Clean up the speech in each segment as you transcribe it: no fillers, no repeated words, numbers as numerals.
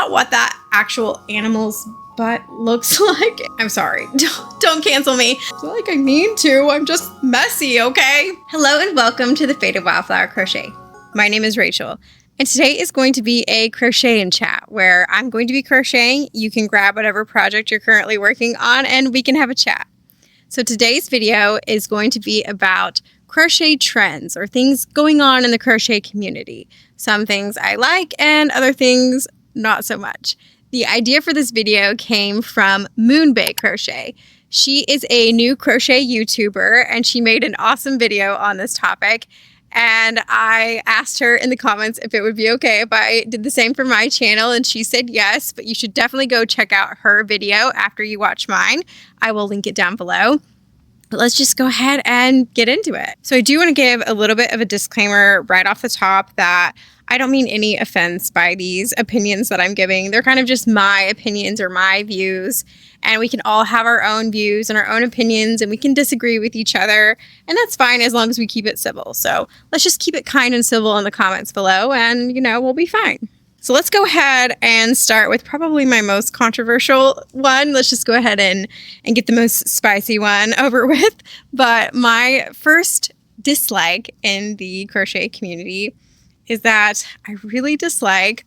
not what that actual animal's butt looks like. I'm sorry. Don't cancel me. I feel like I need to. I'm just messy, okay? Hello and welcome to the Faded Wildflower Crochet. My name is Rachel, and today is going to be a crochet and chat where I'm going to be crocheting. You can grab whatever project you're currently working on and we can have a chat. So today's video is going to be about crochet trends or things going on in the crochet community. Some things I like and other things not so much. The idea for this video came from Moonbay Crochet. She is a new crochet YouTuber and she made an awesome video on this topic. And I asked her in the comments if it would be okay if I did the same for my channel, and she said yes, but you should definitely go check out her video after you watch mine. I will link it down below. But let's just go ahead and get into it. So I do want to give a little bit of a disclaimer right off the top that I don't mean any offense by these opinions that I'm giving. They're kind of just my opinions or my views, and we can all have our own views and our own opinions, and we can disagree with each other, and that's fine as long as we keep it civil. So let's just keep it kind and civil in the comments below, and we'll be fine. So let's go ahead and start with probably my most controversial one. Let's just go ahead and get the most spicy one over with. But my first dislike in the crochet community is that I really dislike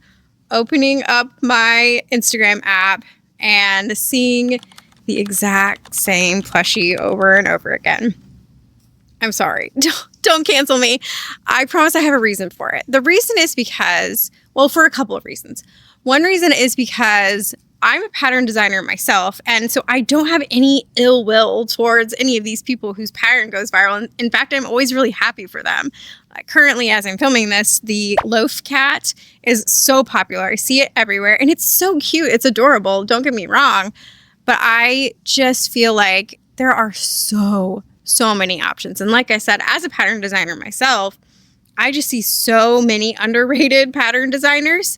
opening up my Instagram app and seeing the exact same plushie over and over again. I'm sorry. Don't cancel me. I promise I have a reason for it. The reason is because, well, for a couple of reasons. One reason is because I'm a pattern designer myself, and so I don't have any ill will towards any of these people whose pattern goes viral. And in fact, I'm always really happy for them. Currently, as I'm filming this, the loaf cat is so popular. I see it everywhere, and it's so cute. It's adorable. Don't get me wrong. But I just feel like there are so many options. And like I said, as a pattern designer myself, I just see so many underrated pattern designers.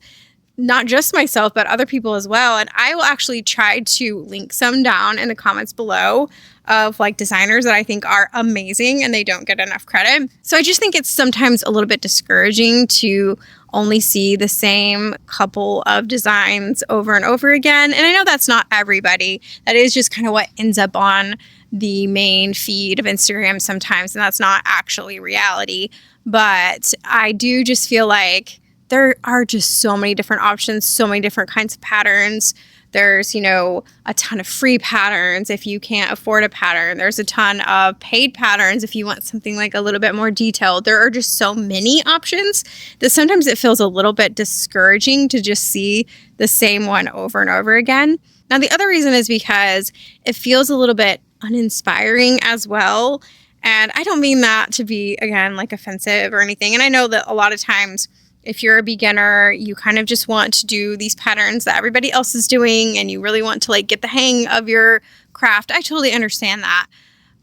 Not just myself, but other people as well. And I will actually try to link some down in the comments below of designers that I think are amazing and they don't get enough credit. So I just think it's sometimes a little bit discouraging to only see the same couple of designs over and over again. And I know that's not everybody. That is just kind of what ends up on the main feed of Instagram sometimes, and that's not actually reality. But I do just feel like there are just so many different options, so many different kinds of patterns. There's, a ton of free patterns if you can't afford a pattern. There's a ton of paid patterns if you want something a little bit more detailed. There are just so many options that sometimes it feels a little bit discouraging to just see the same one over and over again. Now, the other reason is because it feels a little bit uninspiring as well. And I don't mean that to be, again, offensive or anything. And I know that a lot of times, if you're a beginner, you kind of just want to do these patterns that everybody else is doing and you really want to get the hang of your craft. I totally understand that.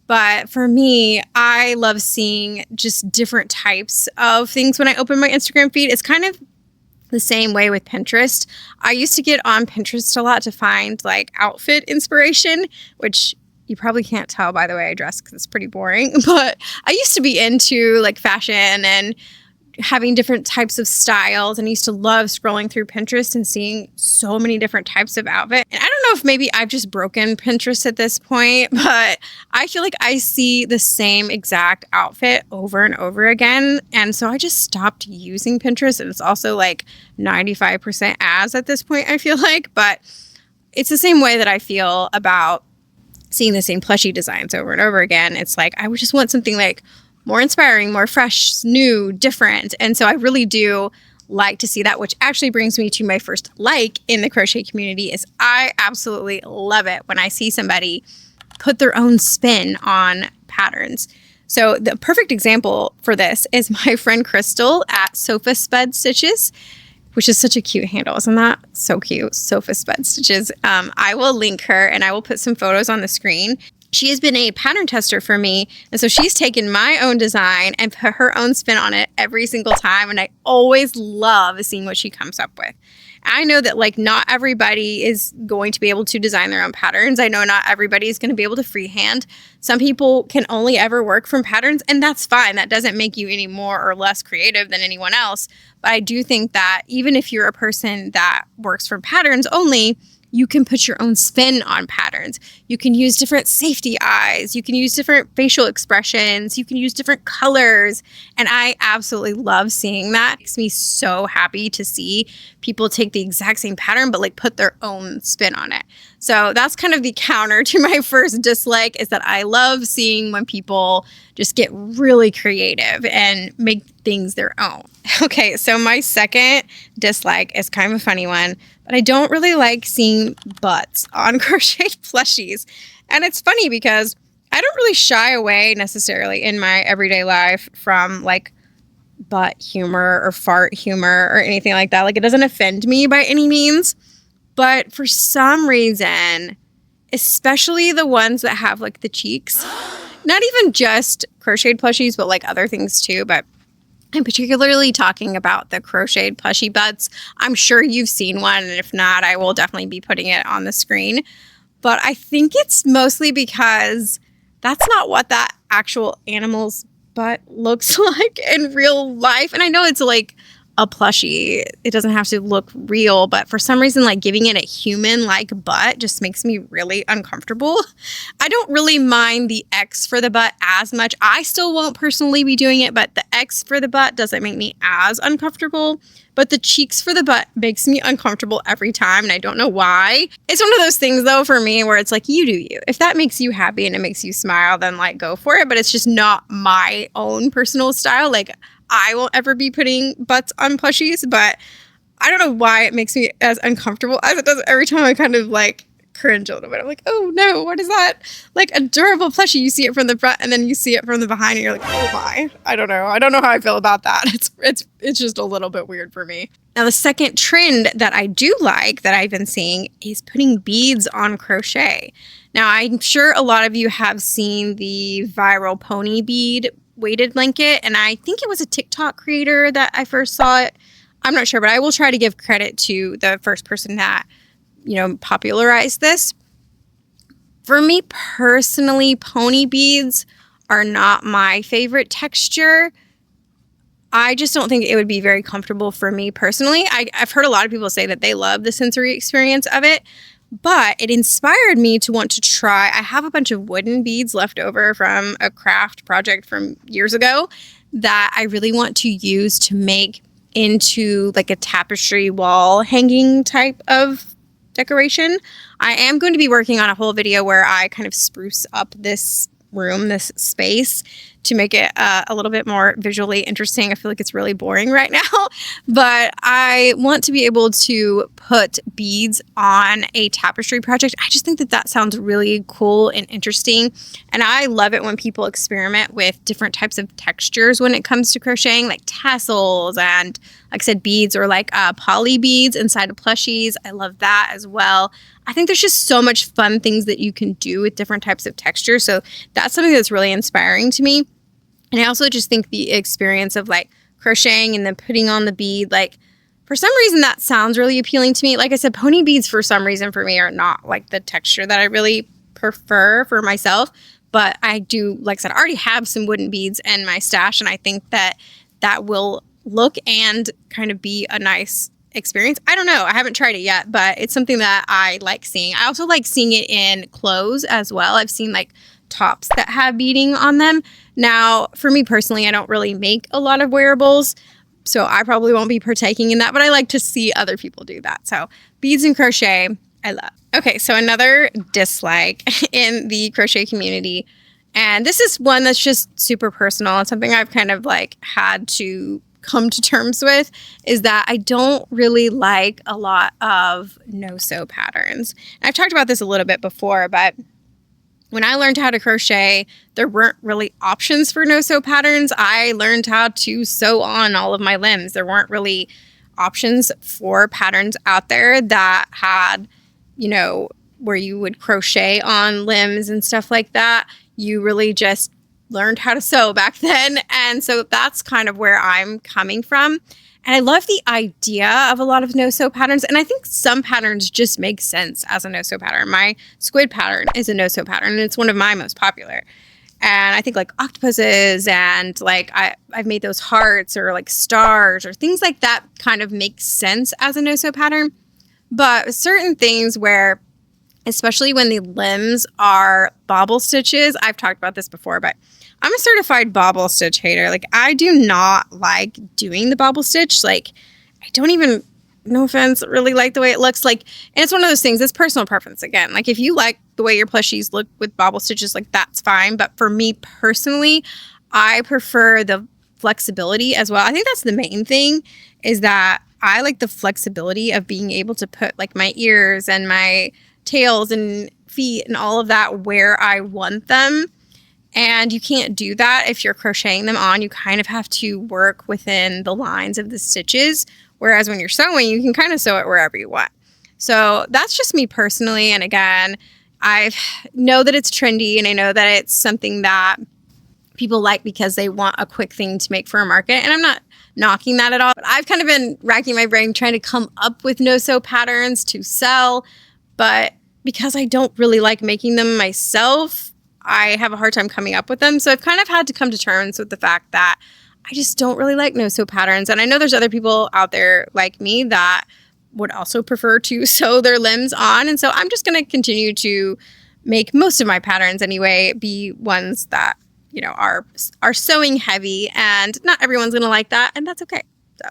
But for me, I love seeing just different types of things when I open my Instagram feed. It's kind of the same way with Pinterest. I used to get on Pinterest a lot to find outfit inspiration, which you probably can't tell by the way I dress because it's pretty boring. But I used to be into fashion and having different types of styles, and I used to love scrolling through Pinterest and seeing so many different types of outfit. And I don't know if maybe I've just broken Pinterest at this point, but I feel like I see the same exact outfit over and over again. And so I just stopped using Pinterest, and it's also 95% ads at this point, I feel like. But it's the same way that I feel about seeing the same plushie designs over and over again. It's I would just want something more inspiring, more fresh, new, different. And so I really do like to see that, which actually brings me to my first in the crochet community is I absolutely love it when I see somebody put their own spin on patterns. So the perfect example for this is my friend Crystal at Sofa Spud Stitches, which is such a cute handle. Isn't that so cute? Sofa Spud Stitches. I will link her and I will put some photos on the screen. She has been a pattern tester for me, and so she's taken my own design and put her own spin on it every single time, and I always love seeing what she comes up with. I know that like not everybody is going to be able to design their own patterns. I know not everybody is going to be able to freehand. Some people can only ever work from patterns, and that's fine. That doesn't make you any more or less creative than anyone else. But I do think that even if you're a person that works from patterns only, you can put your own spin on patterns. You can use different safety eyes. You can use different facial expressions. You can use different colors. And I absolutely love seeing that. It makes me so happy to see people take the exact same pattern, but like put their own spin on it. So that's kind of the counter to my first dislike, is that I love seeing when people just get really creative and make things their own. Okay, so my second dislike is kind of a funny one, but I don't really like seeing butts on crocheted plushies. And it's funny because I don't really shy away necessarily in my everyday life from like butt humor or fart humor or anything like that. Like, it doesn't offend me by any means. But for some reason, especially the ones that have like the cheeks, not even just crocheted plushies, but like other things too. But I'm particularly talking about the crocheted plushie butts. I'm sure you've seen one, and if not, I will definitely be putting it on the screen. But I think it's mostly because that's not what that actual animal's butt looks like in real life. And I know it's like a plushie. It doesn't have to look real, but for some reason, like giving it a human-like butt just makes me really uncomfortable. I don't really mind the X for the butt as much. I still won't personally be doing it, but the X for the butt doesn't make me as uncomfortable. But the cheeks for the butt makes me uncomfortable every time, and I don't know why. It's one of those things, though, for me where it's like, you do you. If that makes you happy and it makes you smile, then like go for it. But it's just not my own personal style. Like, I won't ever be putting butts on plushies, but I don't know why it makes me as uncomfortable as it does every time. I kind of like cringe a little bit. I'm like, oh no, what is that? Like adorable plushie. You see it from the front and then you see it from the behind and you're like, oh my. I don't know. I don't know how I feel about that. It's just a little bit weird for me. Now, the second trend that I do like that I've been seeing is putting beads on crochet. Now, I'm sure a lot of you have seen the viral pony bead weighted blanket, and I think it was a TikTok creator that I first saw it. I'm not sure, but I will try to give credit to the first person that, popularized this. For me personally, pony beads are not my favorite texture. I just don't think it would be very comfortable for me personally. I've heard a lot of people say that they love the sensory experience of it, but it inspired me to want to try. I have a bunch of wooden beads left over from a craft project from years ago that I really want to use to make into like a tapestry wall hanging type of decoration. I am going to be working on a whole video where I kind of spruce up this room, this space, to make it a little bit more visually interesting. I feel like it's really boring right now, but I want to be able to put beads on a tapestry project. I just think that that sounds really cool and interesting, and I love it when people experiment with different types of textures when it comes to crocheting, like tassels and, like I said, beads, or like poly beads inside of plushies. I love that as well. I think there's just so much fun things that you can do with different types of textures, so that's something that's really inspiring to me. And I also just think the experience of like crocheting and then putting on the bead, like for some reason that sounds really appealing to me. Like I said, pony beads for some reason for me are not like the texture that I really prefer for myself. But I do, like I said, I already have some wooden beads in my stash, and I think that that will look and kind of be a nice experience. I don't know. I haven't tried it yet, but it's something that I like seeing. I also like seeing it in clothes as well. I've seen like tops that have beading on them. Now, for me personally, I don't really make a lot of wearables, so I probably won't be partaking in that, but I like to see other people do that. So beads and crochet, I love. Okay, so another dislike in the crochet community, and this is one that's just super personal. It's something I've kind of like had to come to terms with, is that I don't really like a lot of no-sew patterns. And I've talked about this a little bit before, but when I learned how to crochet, there weren't really options for no-sew patterns. I learned how to sew on all of my limbs. There weren't really options for patterns out there that had, where you would crochet on limbs and stuff like that. You really just learned how to sew back then. And so that's kind of where I'm coming from. And I love the idea of a lot of no-sew patterns. And I think some patterns just make sense as a no-sew pattern. My squid pattern is a no-sew pattern, and it's one of my most popular. And I think like octopuses and like I've made those hearts or like stars or things like that kind of make sense as a no-sew pattern. But certain things where, especially when the limbs are bobble stitches, I've talked about this before, but I'm a certified bobble stitch hater. Like, I do not like doing the bobble stitch. Like, I don't even, no offense, really like the way it looks. Like, and it's one of those things, it's personal preference again. Like, if you like the way your plushies look with bobble stitches, like, that's fine. But for me personally, I prefer the flexibility as well. I think that's the main thing, is that I like the flexibility of being able to put like my ears and my tails and feet and all of that where I want them. And you can't do that if you're crocheting them on. You kind of have to work within the lines of the stitches. Whereas when you're sewing, you can kind of sew it wherever you want. So that's just me personally. And again, I know that it's trendy and I know that it's something that people like because they want a quick thing to make for a market. And I'm not knocking that at all. But I've kind of been racking my brain trying to come up with no-sew patterns to sell. But because I don't really like making them myself, I have a hard time coming up with them. So I've kind of had to come to terms with the fact that I just don't really like no-sew patterns. And I know there's other people out there like me that would also prefer to sew their limbs on. And so I'm just going to continue to make most of my patterns anyway be ones that, you know, are sewing heavy, and not everyone's going to like that. And that's okay. So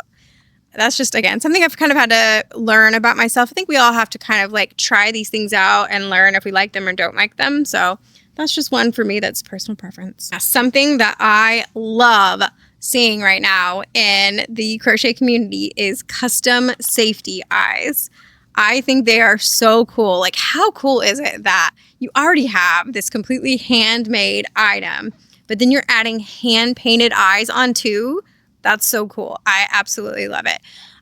that's just, again, something I've kind of had to learn about myself. I think we all have to kind of like try these things out and learn if we like them or don't like them. So that's just one for me that's personal preference. Something that I love seeing right now in the crochet community is custom safety eyes. I think they are so cool. Like, how cool is it that you already have this completely handmade item, but then you're adding hand-painted eyes on too? That's so cool. I absolutely love it.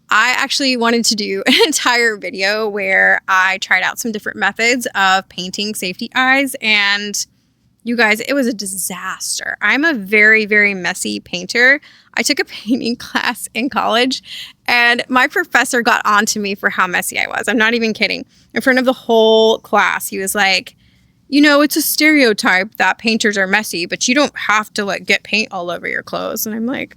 I actually wanted to do an entire video where I tried out some different methods of painting safety eyes, and you guys, it was a disaster. I'm a very, very messy painter. I took a painting class in college, and my professor got on to me for how messy I was. I'm not even kidding. In front of the whole class, he was like, you know, it's a stereotype that painters are messy, but you don't have to like get paint all over your clothes. And I'm like,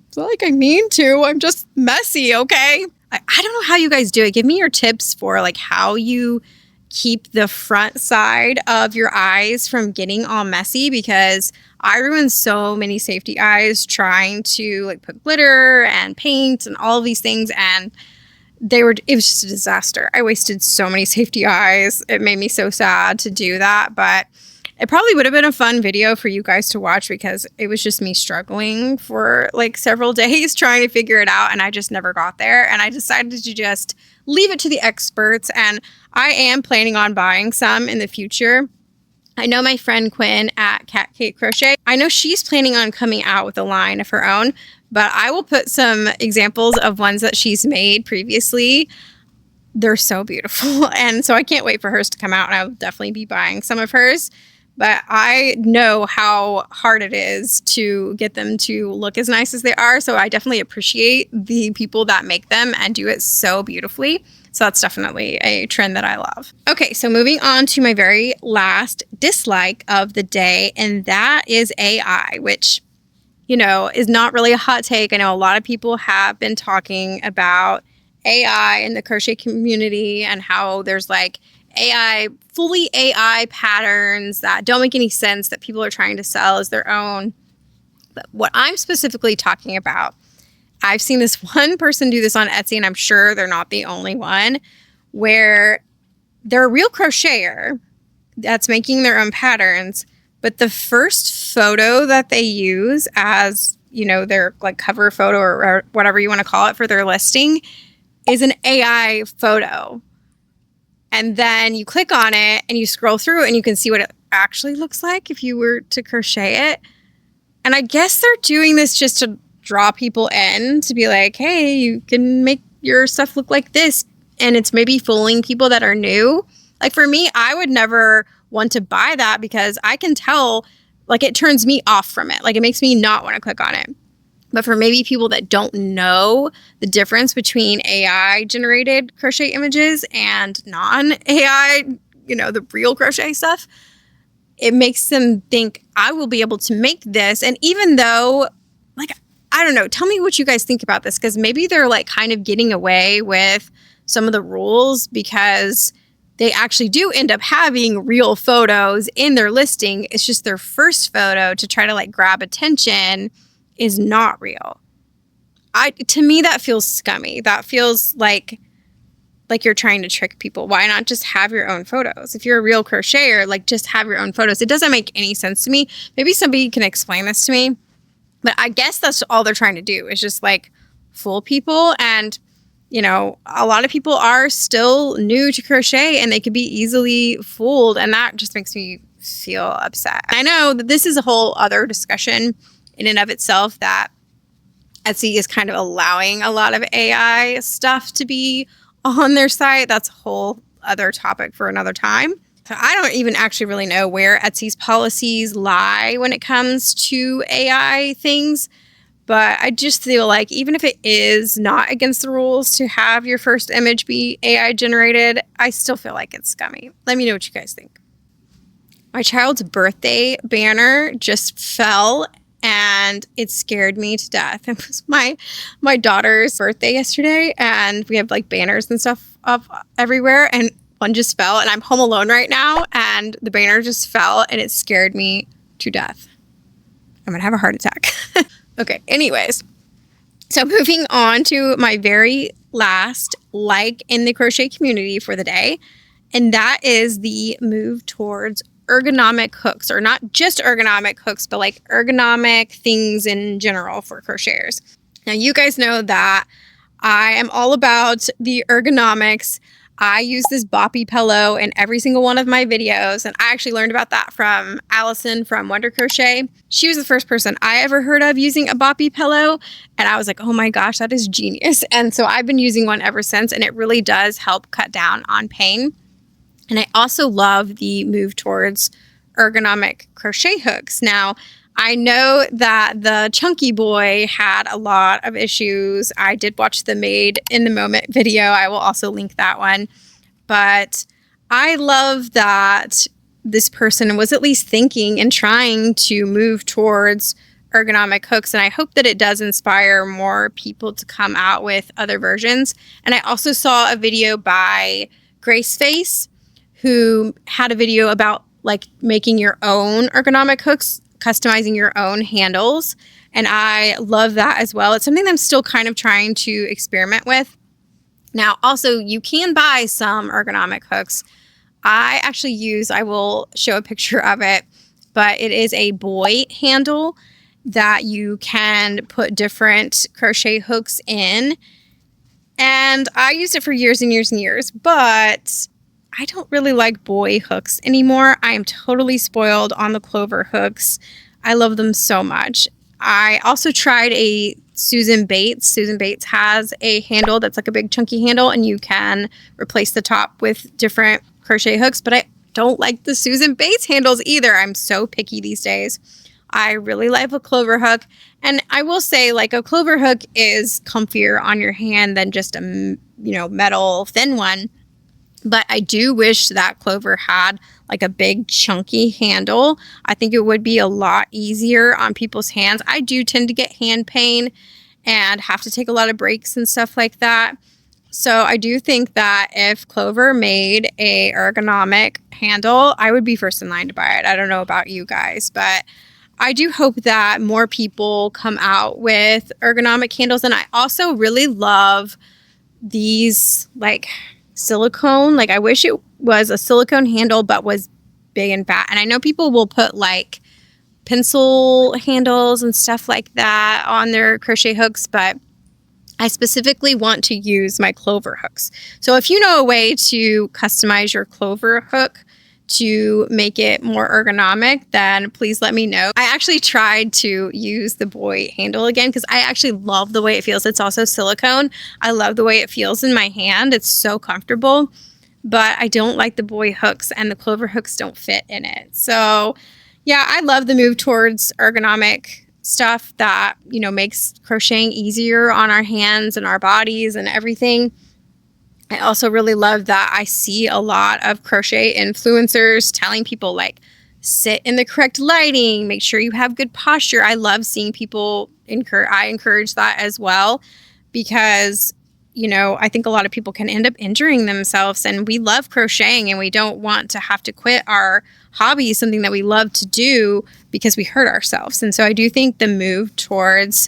it's not like I mean to. I'm just messy, okay? I don't know how you guys do it. Give me your tips for like how you keep the front side of your eyes from getting all messy, because I ruined so many safety eyes trying to like put glitter and paint and all of these things, and it was just a disaster. I wasted so many safety eyes. It made me so sad to do that, but it probably would have been a fun video for you guys to watch, because it was just me struggling for like several days trying to figure it out, and I just never got there. And I decided to just leave it to the experts, and I am planning on buying some in the future. I know my friend Quinn at Cake Crochet, I know she's planning on coming out with a line of her own, but I will put some examples of ones that she's made previously. They're so beautiful, and so I can't wait for hers to come out, and I will definitely be buying some of hers. But I know how hard it is to get them to look as nice as they are. So I definitely appreciate the people that make them and do it so beautifully. So that's definitely a trend that I love. Okay, so moving on to my very last dislike of the day, and that is AI, which, you know, is not really a hot take. I know a lot of people have been talking about AI in the crochet community and how there's like fully AI patterns that don't make any sense that people are trying to sell as their own. But what I'm specifically talking about, I've seen this one person do this on Etsy, and I'm sure they're not the only one, where they're a real crocheter that's making their own patterns, but the first photo that they use as, you know, their like cover photo or whatever you want to call it for their listing is an AI photo. And then you click on it and you scroll through and you can see what it actually looks like if you were to crochet it. And I guess they're doing this just to draw people in, to be like, hey, you can make your stuff look like this. And it's maybe fooling people that are new. Like for me, I would never want to buy that, because I can tell, like, it turns me off from it. Like, it makes me not want to click on it. But for maybe people that don't know the difference between AI generated crochet images and non-AI, the real crochet stuff, it makes them think I will be able to make this. And even though, I don't know, tell me what you guys think about this, because maybe they're kind of getting away with some of the rules because they actually do end up having real photos in their listing. It's just their first photo to try to grab attention is not real. To me, that feels scummy. That feels like you're trying to trick people. Why not just have your own photos? If you're a real crocheter, just have your own photos. It doesn't make any sense to me. Maybe somebody can explain this to me. But I guess that's all they're trying to do is just fool people. And, a lot of people are still new to crochet and they could be easily fooled. And that just makes me feel upset. I know that this is a whole other discussion in and of itself, that Etsy is kind of allowing a lot of AI stuff to be on their site. That's a whole other topic for another time. So I don't even actually really know where Etsy's policies lie when it comes to AI things. But I just feel like even if it is not against the rules to have your first image be AI generated, I still feel like it's scummy. Let me know what you guys think. My child's birthday banner just fell and it scared me to death. It was my daughter's birthday yesterday, and we have banners and stuff up everywhere, and one just fell, and I'm home alone right now, and the banner just fell, and it scared me to death. I'm gonna have a heart attack. Okay, anyways. So moving on to my very last in the crochet community for the day, and that is the move towards ergonomic hooks, or not just ergonomic hooks, but ergonomic things in general for crocheters. Now, you guys know that I am all about the ergonomics. I use this boppy pillow in every single one of my videos, and I actually learned about that from Allison from Wonder Crochet. She was the first person I ever heard of using a boppy pillow, and I was like, oh my gosh, that is genius. And so I've been using one ever since, and it really does help cut down on pain. And I also love the move towards ergonomic crochet hooks. Now, I know that the Chunky Boy had a lot of issues. I did watch the Made in the Moment video. I will also link that one. But I love that this person was at least thinking and trying to move towards ergonomic hooks. And I hope that it does inspire more people to come out with other versions. And I also saw a video by Graceface, who had a video about making your own ergonomic hooks, customizing your own handles. And I love that as well. It's something I'm still kind of trying to experiment with. Now, also, you can buy some ergonomic hooks. I will show a picture of it, but it is a boy handle that you can put different crochet hooks in. And I used it for years and years and years, but I don't really like boy hooks anymore. I am totally spoiled on the Clover hooks. I love them so much. I also tried a Susan Bates. Susan Bates has a handle that's a big chunky handle, and you can replace the top with different crochet hooks, but I don't like the Susan Bates handles either. I'm so picky these days. I really like a Clover hook, and I will say a Clover hook is comfier on your hand than just a metal thin one. But I do wish that Clover had a big chunky handle. I think it would be a lot easier on people's hands. I do tend to get hand pain and have to take a lot of breaks and stuff like that. So I do think that if Clover made a ergonomic handle, I would be first in line to buy it. I don't know about you guys, but I do hope that more people come out with ergonomic handles. And I also really love these silicone. I wish it was a silicone handle but was big and fat. And I know people will put pencil handles and stuff like that on their crochet hooks, but I specifically want to use my Clover hooks. So if you know a way to customize your Clover hook to make it more ergonomic, then please let me know. I actually tried to use the boy handle again because I actually love the way it feels. It's also silicone. I love the way it feels in my hand. It's so comfortable, but I don't like the boy hooks, and the Clover hooks don't fit in it. So yeah, I love the move towards ergonomic stuff that, you know, makes crocheting easier on our hands and our bodies and everything. I also really love that I see a lot of crochet influencers telling people like, sit in the correct lighting, make sure you have good posture. I love seeing people I encourage that as well, because, you know, I think a lot of people can end up injuring themselves, and we love crocheting and we don't want to have to quit our hobby, something that we love to do, because we hurt ourselves. And so I do think the move towards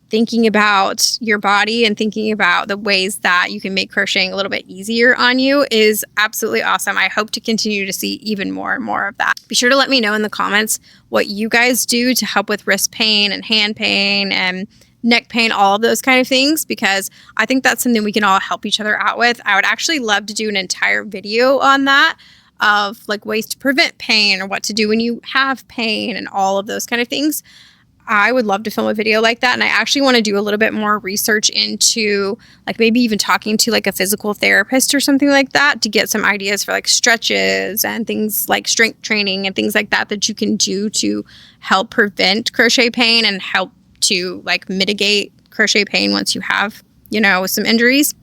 thinking about your body and thinking about the ways that you can make crocheting a little bit easier on you is absolutely awesome. I hope to continue to see even more and more of that. Be sure to let me know in the comments what you guys do to help with wrist pain and hand pain and neck pain, all of those kind of things, because I think that's something we can all help each other out with. I would actually love to do an entire video on that, of like ways to prevent pain or what to do when you have pain and all of those kind of things. I would love to film a video like that. And I actually want to do a little bit more research into like maybe even talking to like a physical therapist or something like that to get some ideas for like stretches and things like strength training and things like that that you can do to help prevent crochet pain and help to like mitigate crochet pain once you have, you know, some injuries.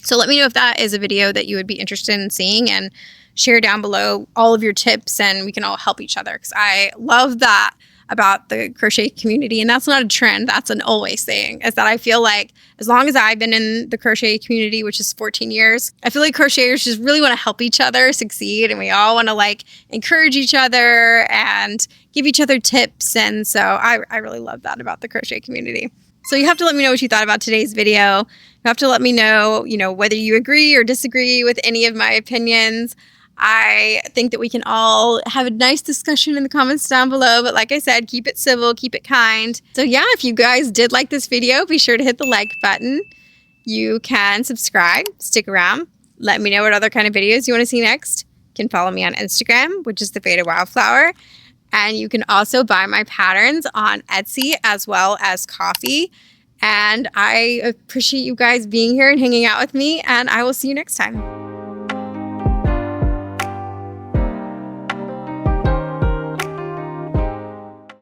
So let me know if that is a video that you would be interested in seeing, and share down below all of your tips and we can all help each other, because I love that about the crochet community. And that's not a trend, that's an always thing, is that I feel like as long as I've been in the crochet community, which is 14 years, I feel like crocheters just really want to help each other succeed, and we all want to like encourage each other and give each other tips. And so I really love that about the crochet community. So you have to let me know what you thought about today's video. You have to let me know, you know, whether you agree or disagree with any of my opinions. I think that we can all have a nice discussion in the comments down below. But like I said, keep it civil, keep it kind. So yeah, if you guys did like this video, be sure to hit the like button. You can subscribe, stick around. Let me know what other kind of videos you want to see next. You can follow me on Instagram, which is The Faded Wildflower. And you can also buy my patterns on Etsy as well as Coffee. And I appreciate you guys being here and hanging out with me. And I will see you next time.